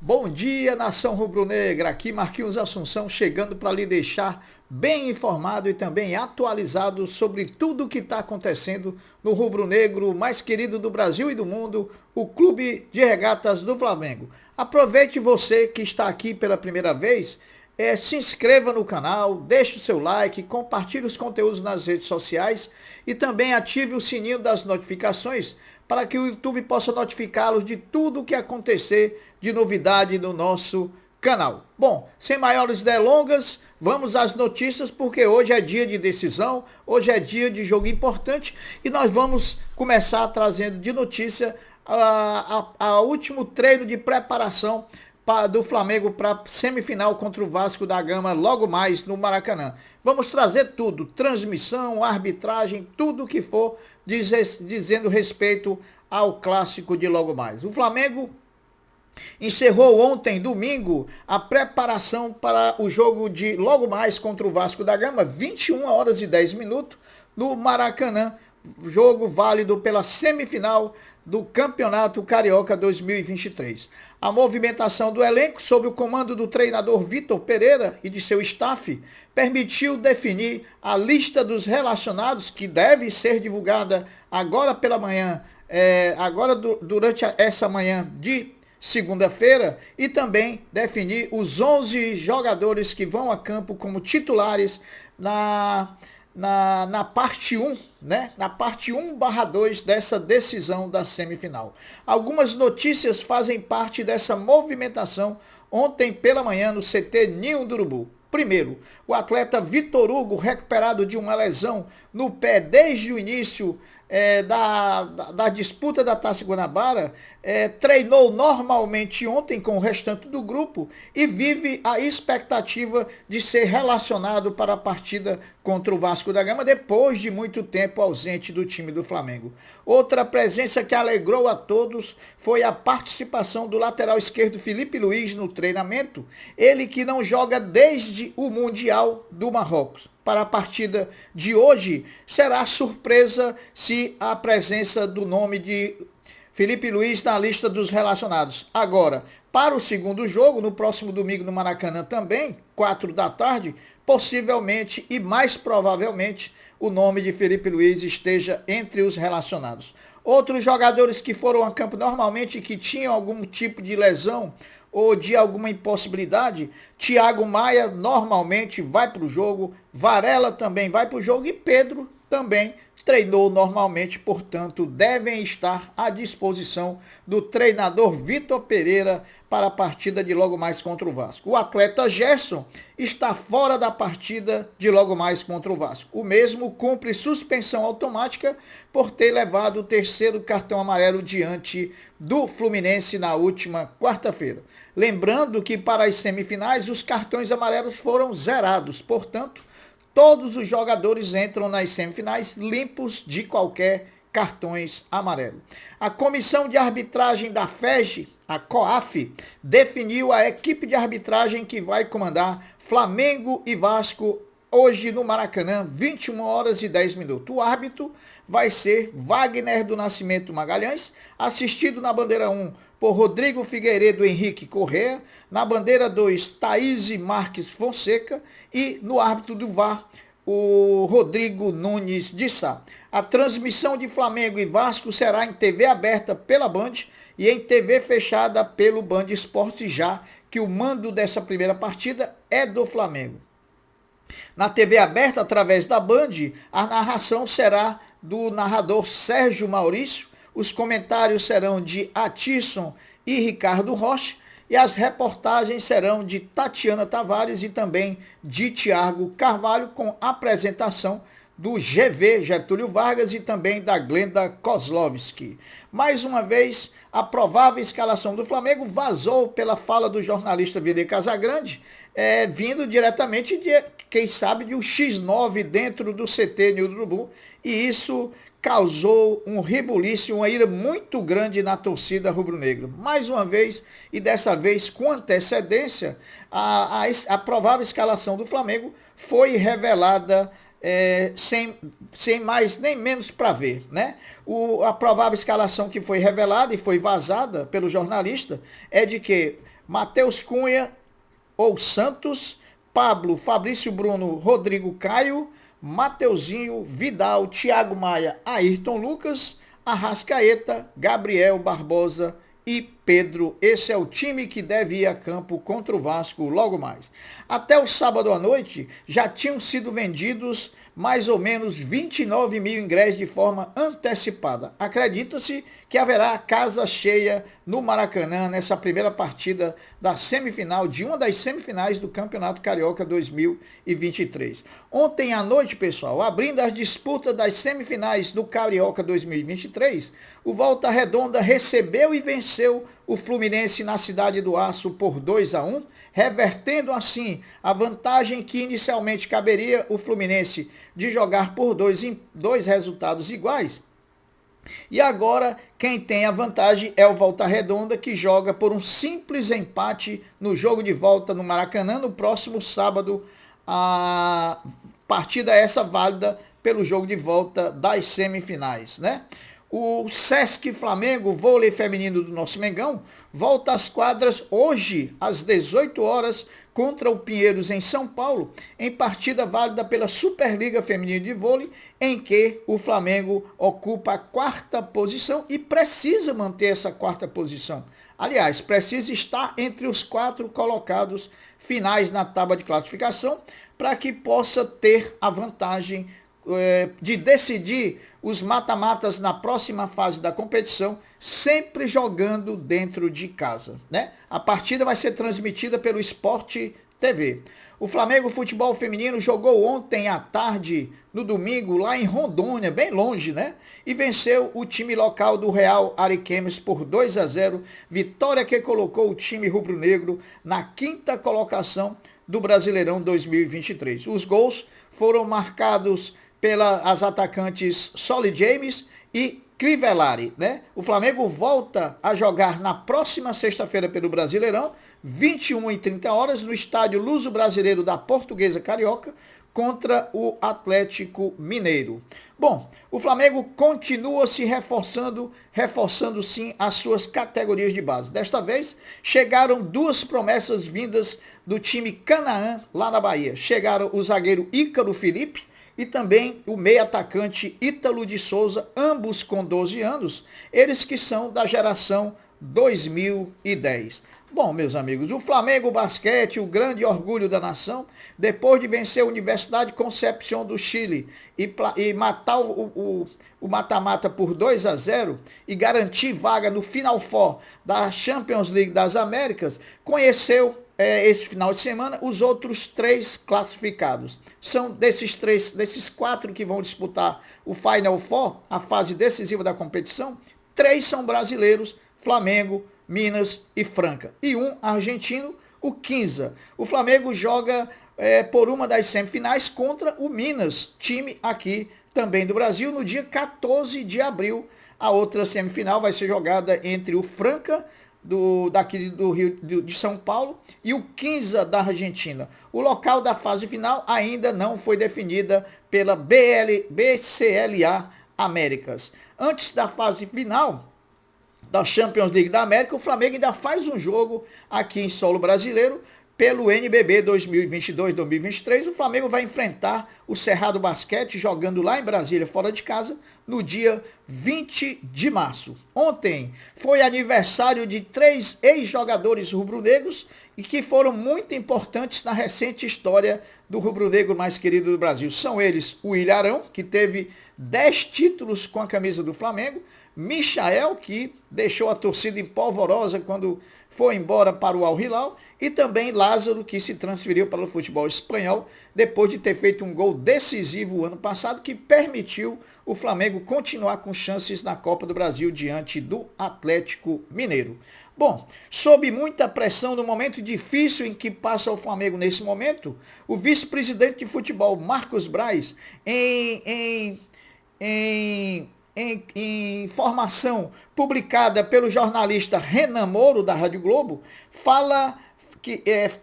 Bom dia, nação rubro-negra. Aqui Marquinhos Assunção chegando para lhe deixar bem informado e também atualizado sobre tudo o que está acontecendo no rubro-negro mais querido do Brasil e do mundo, o Clube de Regatas do Flamengo. Aproveite você que está aqui pela primeira vez, se inscreva no canal, deixe o seu like, compartilhe os conteúdos nas redes sociais e também ative o sininho das notificações para que o YouTube possa notificá-los de tudo o que acontecer de novidade no nosso canal. Bom, sem maiores delongas, vamos às notícias porque hoje é dia de decisão, hoje é dia de jogo importante e nós vamos começar trazendo de notícia a último treino de preparação do Flamengo para semifinal contra o Vasco da Gama logo mais no Maracanã. Vamos trazer tudo, transmissão, arbitragem, tudo o que for dizendo respeito ao clássico de logo mais. O Flamengo encerrou ontem, domingo, a preparação para o jogo de logo mais contra o Vasco da Gama, 21 horas e 10 minutos, no Maracanã, jogo válido pela semifinal do Campeonato Carioca 2023. A movimentação do elenco, sob o comando do treinador Vitor Pereira e de seu staff, permitiu definir a lista dos relacionados, que deve ser divulgada agora pela manhã, durante essa manhã de segunda-feira, e também definir os 11 jogadores que vão a campo como titulares na parte 1, né? Na parte 1/2 dessa decisão da semifinal. Algumas notícias fazem parte dessa movimentação ontem pela manhã no CT Ninho do Urubu. Primeiro, o atleta Vitor Hugo, recuperado de uma lesão no pé desde o início da disputa da Taça Guanabara, treinou normalmente ontem com o restante do grupo e vive a expectativa de ser relacionado para a partida contra o Vasco da Gama depois de muito tempo ausente do time do Flamengo. Outra presença que alegrou a todos foi a participação do lateral esquerdo Filipe Luís no treinamento, ele que não joga desde o Mundial do Marrocos. Para a partida de hoje, será surpresa se a presença do nome de Filipe Luís na lista dos relacionados. Agora, para o segundo jogo, no próximo domingo no Maracanã também, 4 da tarde, possivelmente e mais provavelmente o nome de Filipe Luís esteja entre os relacionados. Outros jogadores que foram a campo normalmente e que tinham algum tipo de lesão ou de alguma impossibilidade, Thiago Maia normalmente vai para o jogo, Varela também vai para o jogo e Pedro também treinou normalmente, portanto, devem estar à disposição do treinador Vitor Pereira para a partida de logo mais contra o Vasco. O atleta Gerson está fora da partida de logo mais contra o Vasco. O mesmo cumpre suspensão automática por ter levado o terceiro cartão amarelo diante do Fluminense na última quarta-feira. Lembrando que para as semifinais os cartões amarelos foram zerados, portanto, todos os jogadores entram nas semifinais limpos de qualquer cartões amarelos. A comissão de arbitragem da FEG, a COAF, definiu a equipe de arbitragem que vai comandar Flamengo e Vasco hoje no Maracanã, 21 horas e 10 minutos. O árbitro vai ser Wagner do Nascimento Magalhães, assistido na bandeira 1 por Rodrigo Figueiredo Henrique Correa, na bandeira 2, Thaís Marques Fonseca e no árbitro do VAR, o Rodrigo Nunes de Sá. A transmissão de Flamengo e Vasco será em TV aberta pela Band e em TV fechada pelo Band Esportes, já que o mando dessa primeira partida é do Flamengo. Na TV aberta, através da Band, a narração será do narrador Sérgio Maurício, os comentários serão de Atisson e Ricardo Rocha e as reportagens serão de Tatiana Tavares e também de Thiago Carvalho, com apresentação do GV Getúlio Vargas e também da Glenda Kozlovski. Mais uma vez, a provável escalação do Flamengo vazou pela fala do jornalista Vide Casagrande, vindo diretamente de, quem sabe, de um X9 dentro do CT Ninho do Urubu, e isso causou um rebuliço e uma ira muito grande na torcida rubro-negra. Mais uma vez, e dessa vez com antecedência, a provável escalação do Flamengo foi revelada sem mais nem menos para ver, né? A provável escalação que foi revelada e foi vazada pelo jornalista é de que Matheus Cunha ou Santos, Pablo, Fabrício Bruno, Rodrigo Caio, Mateuzinho, Vidal, Thiago Maia, Ayrton Lucas, Arrascaeta, Gabriel Barbosa e Pedro. Esse é o time que deve ir a campo contra o Vasco logo mais. Até o sábado à noite já tinham sido vendidos mais ou menos 29 mil ingressos de forma antecipada. Acredita-se que haverá casa cheia no Maracanã nessa primeira partida da semifinal, de uma das semifinais do Campeonato Carioca 2023. Ontem à noite, pessoal, abrindo as disputas das semifinais do Carioca 2023, o Volta Redonda recebeu e venceu o Fluminense na Cidade do Aço por 2-1, revertendo assim a vantagem que inicialmente caberia o Fluminense de jogar por dois resultados iguais. E agora quem tem a vantagem é o Volta Redonda, que joga por um simples empate no jogo de volta no Maracanã no próximo sábado. A partida essa válida pelo jogo de volta das semifinais, né? O Sesc Flamengo, vôlei feminino do nosso Mengão, volta às quadras hoje, às 18 horas, contra o Pinheiros em São Paulo, em partida válida pela Superliga Feminina de Vôlei, em que o Flamengo ocupa a 4ª posição e precisa manter essa 4ª posição. Aliás, precisa estar entre os 4 colocados finais na tábua de classificação para que possa ter a vantagem de decidir os mata-matas na próxima fase da competição, sempre jogando dentro de casa, né? A partida vai ser transmitida pelo Sport TV. O Flamengo Futebol Feminino jogou ontem à tarde, no domingo, lá em Rondônia, bem longe, né? E venceu o time local do Real Ariquemes por 2-0, vitória que colocou o time rubro-negro na 5ª colocação do Brasileirão 2023. Os gols foram marcados pelas atacantes Solly James e Crivellari, né? O Flamengo volta a jogar na próxima sexta-feira pelo Brasileirão, 21h30 no estádio Luso Brasileiro da Portuguesa Carioca, contra o Atlético Mineiro. Bom, o Flamengo continua se reforçando sim as suas categorias de base. Desta vez, chegaram 2 promessas vindas do time Canaã, lá na Bahia. Chegaram o zagueiro Ícaro Felipe e também o meio-atacante Ítalo de Souza, ambos com 12 anos, eles que são da geração 2010. Bom, meus amigos, o Flamengo Basquete, o grande orgulho da nação, depois de vencer a Universidade Concepción do Chile e matar o mata-mata por 2-0 e garantir vaga no Final Four da Champions League das Américas, conheceu esse final de semana os outros 3 classificados. São desses 4 que vão disputar o Final Four, a fase decisiva da competição, 3 são brasileiros, Flamengo, Minas e Franca. E um argentino, o Quinza. O Flamengo joga por uma das semifinais contra o Minas, time aqui também do Brasil, no dia 14 de abril. A outra semifinal vai ser jogada entre o Franca, daqui do Rio de São Paulo, e o Quinza da Argentina. O local da fase final ainda não foi definida pela BCLA Américas. Antes da fase final da Champions League da América, o Flamengo ainda faz um jogo aqui em solo brasileiro pelo NBB 2022-2023. O Flamengo vai enfrentar o Cerrado Basquete, jogando lá em Brasília, fora de casa, no dia 20 de março. Ontem foi aniversário de 3 ex-jogadores rubro-negros e que foram muito importantes na recente história do rubro-negro mais querido do Brasil. São eles o Ilharão, que teve 10 títulos com a camisa do Flamengo, Michael, que deixou a torcida em polvorosa quando foi embora para o Al Hilal, e também Lázaro, que se transferiu para o futebol espanhol depois de ter feito um gol decisivo ano passado que permitiu o Flamengo continuar com chances na Copa do Brasil diante do Atlético Mineiro. Bom, sob muita pressão no momento difícil em que passa o Flamengo nesse momento, o vice-presidente de futebol, Marcos Braz, em informação publicada pelo jornalista Renan Moro, da Rádio Globo,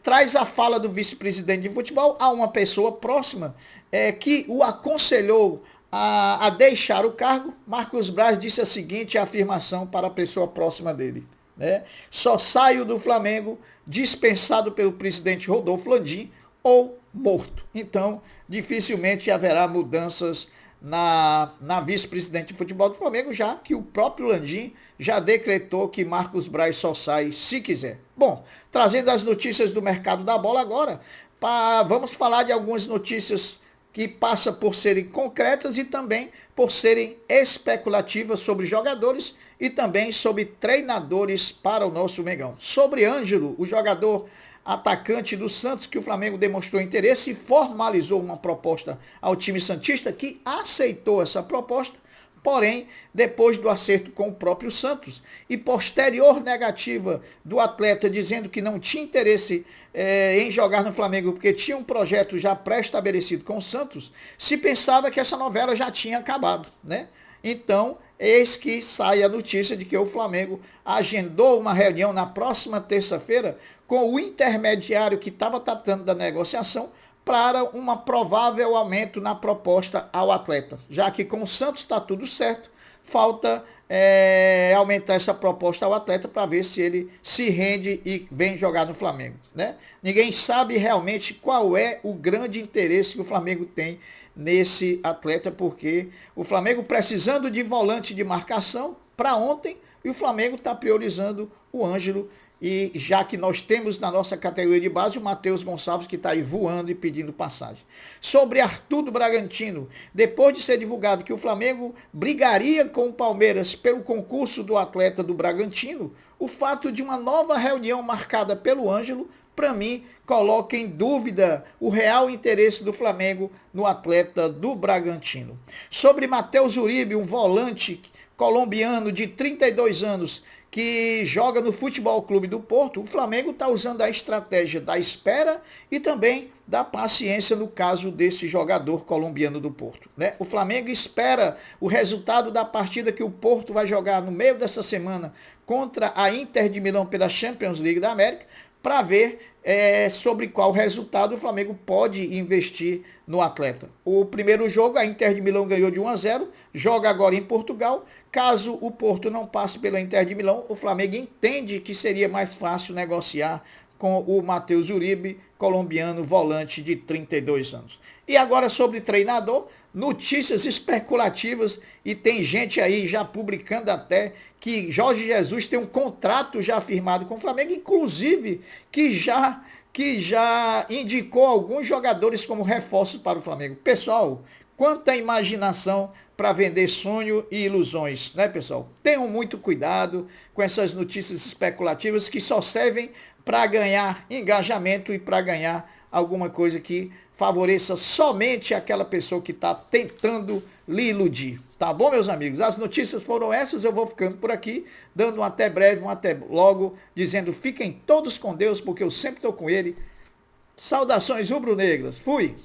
traz a fala do vice-presidente de futebol a uma pessoa próxima que o aconselhou a deixar o cargo. Marcos Braz disse a seguinte afirmação para a pessoa próxima dele, né? Só saio do Flamengo dispensado pelo presidente Rodolfo Landim ou morto. Então, dificilmente haverá mudanças na vice-presidente de futebol do Flamengo, já que o próprio Landim já decretou que Marcos Braz só sai se quiser. Bom, trazendo as notícias do mercado da bola agora, vamos falar de algumas notícias que passam por serem concretas e também por serem especulativas sobre jogadores e também sobre treinadores para o nosso Mengão. Sobre Ângelo, o jogador atacante do Santos, que o Flamengo demonstrou interesse e formalizou uma proposta ao time santista, que aceitou essa proposta, porém, depois do acerto com o próprio Santos e posterior negativa do atleta dizendo que não tinha interesse em jogar no Flamengo porque tinha um projeto já pré-estabelecido com o Santos, se pensava que essa novela já tinha acabado, né? Então, eis que sai a notícia de que o Flamengo agendou uma reunião na próxima terça-feira com o intermediário que estava tratando da negociação para um provável aumento na proposta ao atleta. Já que com o Santos está tudo certo, falta aumentar essa proposta ao atleta para ver se ele se rende e vem jogar no Flamengo, né? Ninguém sabe realmente qual é o grande interesse que o Flamengo tem nesse atleta, porque o Flamengo precisando de volante de marcação para ontem e o Flamengo está priorizando o Ângelo. E já que nós temos na nossa categoria de base o Matheus Gonçalves, que está aí voando e pedindo passagem. Sobre Arthur do Bragantino, depois de ser divulgado que o Flamengo brigaria com o Palmeiras pelo concurso do atleta do Bragantino, o fato de uma nova reunião marcada pelo Ângelo, para mim, coloca em dúvida o real interesse do Flamengo no atleta do Bragantino. Sobre Matheus Uribe, um volante colombiano de 32 anos, que joga no Futebol Clube do Porto, o Flamengo está usando a estratégia da espera e também da paciência no caso desse jogador colombiano do Porto, né? O Flamengo espera o resultado da partida que o Porto vai jogar no meio dessa semana contra a Inter de Milão pela Champions League da América, para ver sobre qual resultado o Flamengo pode investir no atleta. O primeiro jogo, a Inter de Milão ganhou de 1-0, joga agora em Portugal. Caso o Porto não passe pela Inter de Milão, o Flamengo entende que seria mais fácil negociar com o Matheus Uribe, colombiano, volante de 32 anos. E agora sobre treinador, notícias especulativas, e tem gente aí já publicando até que Jorge Jesus tem um contrato já firmado com o Flamengo, inclusive que já indicou alguns jogadores como reforços para o Flamengo. Pessoal, quanta imaginação para vender sonho e ilusões, né, pessoal? Tenham muito cuidado com essas notícias especulativas que só servem para ganhar engajamento e para ganhar alguma coisa que favoreça somente aquela pessoa que está tentando lhe iludir. Tá bom, meus amigos? As notícias foram essas, eu vou ficando por aqui, dando um até breve, um até logo, dizendo fiquem todos com Deus, porque eu sempre estou com ele. Saudações rubro-negras. Fui!